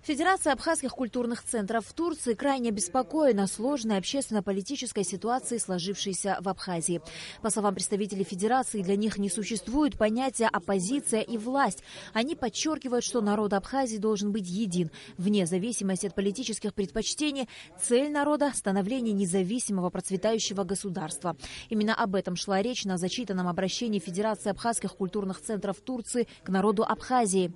Федерация абхазских культурных центров в Турции крайне обеспокоена сложной общественно-политической ситуацией, сложившейся в Абхазии. По словам представителей Федерации, для них не существует понятия оппозиция и власть. Они подчеркивают, что народ Абхазии должен быть един. Вне зависимости от политических предпочтений, цель народа – становление независимого процветающего государства. Именно об этом шла речь на зачитанном обращении Федерации абхазских культурных центров Турции к народу Абхазии.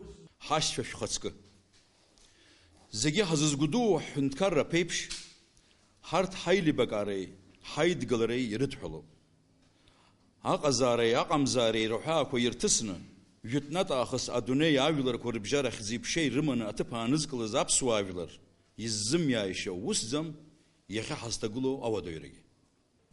Зеги хазызгуду хунткарра пепш харт хайли бакарей хайд галарей иритхулу aqazarey aqamzarey ruha ko yirtisna yutnat akhas adunay avilar ko ribjara khzib shay rimana atpanız qılız apsuavilar yizzim yaisha wuszam yahi hastagulo avadoyregi.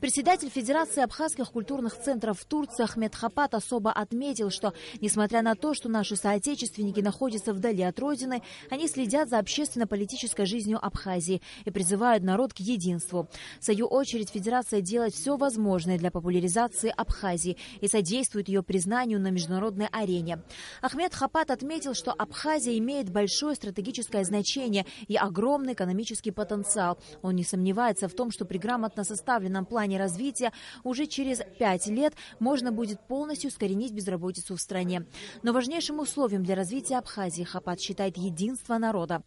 Председатель Федерации абхазских культурных центров в Турции Ахмед Хапат особо отметил, что, несмотря на то, что наши соотечественники находятся вдали от родины, они следят за общественно-политической жизнью Абхазии и призывают народ к единству. В свою очередь, Федерация делает все возможное для популяризации Абхазии и содействует ее признанию на международной арене. Ахмед Хапат отметил, что Абхазия имеет большое стратегическое значение и огромный экономический потенциал. Он не сомневается в том, что при грамотно составленном плане развития уже через 5 лет можно будет полностью искоренить безработицу в стране. Но важнейшим условием для развития Абхазии Хапат считает единство народа.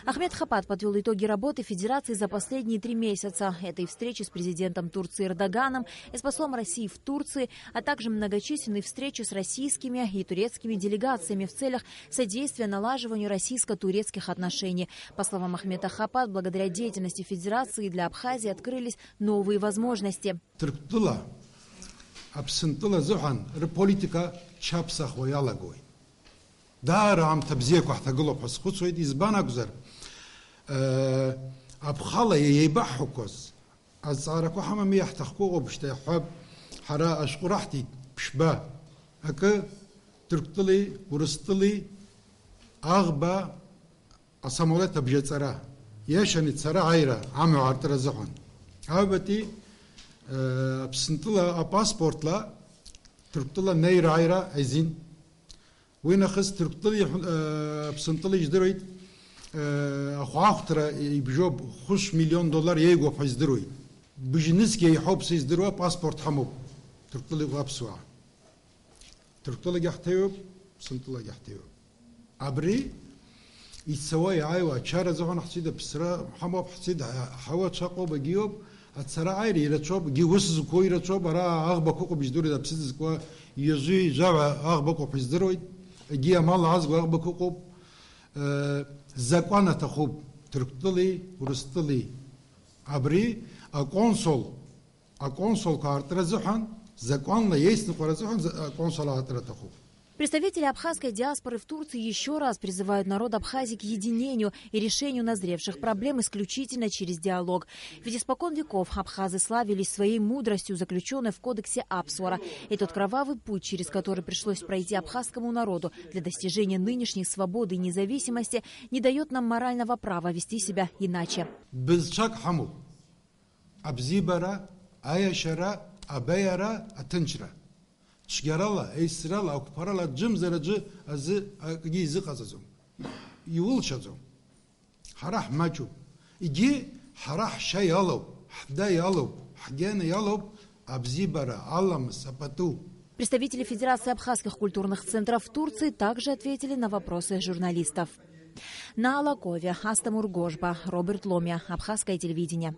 Ахмед Хапат подвел итоги работы Федерации за последние 3 месяца. Это и встречи с президентом Турции Эрдоганом, и с послом России в Турции, а также многочисленные встречи с российскими и турецкими делегациями в целях содействия налаживанию российско-турецких отношений. По словам Ахмеда Хапат, благодаря деятельности Федерации для Абхазии открылись новые возможности. Türktula, absintula zuhan, politika çapsa xoyala goy. Daha am tabziyek vahta gulop hasxutsoyid izbana güzer. Abxala yebahukos. Az araku hamam yahtaxku bişte hab hara ashqurahti bişba. Aka Türktuli, Urustuli, ağba asamola tabjetsara. Yaşanit sara ayra amu artara zuhan. Abati absintula pasportla Türktula neyra ayra ezin. وينخس Türktuli absintula ijderoid axuaxtra ibjob $5 milyon yego pazderoid. Bijniski yhobs izdero pasport hamob Türktuli wapswa. Türktula gahtayop absintula gahtayop. Abri يتسوي عايوة شارع زمان حسيد بسرا حماب حسيد حوا تشاقو بجيوب أتسرع عيري يرتشوب جيوس كوي يرتشوب را أغبى كوكو بيجدوري ده بسيد كوا يزوي جوا أغبى كوكو بيجدروي جيا مال عزق أغبى كوكو زكوانا تخوب تركتلي ورستلي عبري أكونسول كارتر زحن زكوان لا يسن قرزحن أكونسول هاتر تخوب. Представители абхазской диаспоры в Турции еще раз призывают народ Абхазии к единению и решению назревших проблем исключительно через диалог. Ведь испокон веков абхазы славились своей мудростью, заключенной в кодексе Апсуара. И тот кровавый путь, через который пришлось пройти абхазскому народу для достижения нынешней свободы и независимости, не дает нам морального права вести себя иначе. Şgerala, Esrala, Akparala, Cimzeracı, azı gizi kazazım. Yul şazım. Harah maçu. İgi harah şey alıp, hday alıp, hgene alıp, abzibara, Аллам сапату. Представители Федерации абхазских культурных центров в Турции также ответили на вопросы журналистов. На Алакове, Астамур Гожба, Роберт Ломя, Абхазское телевидение.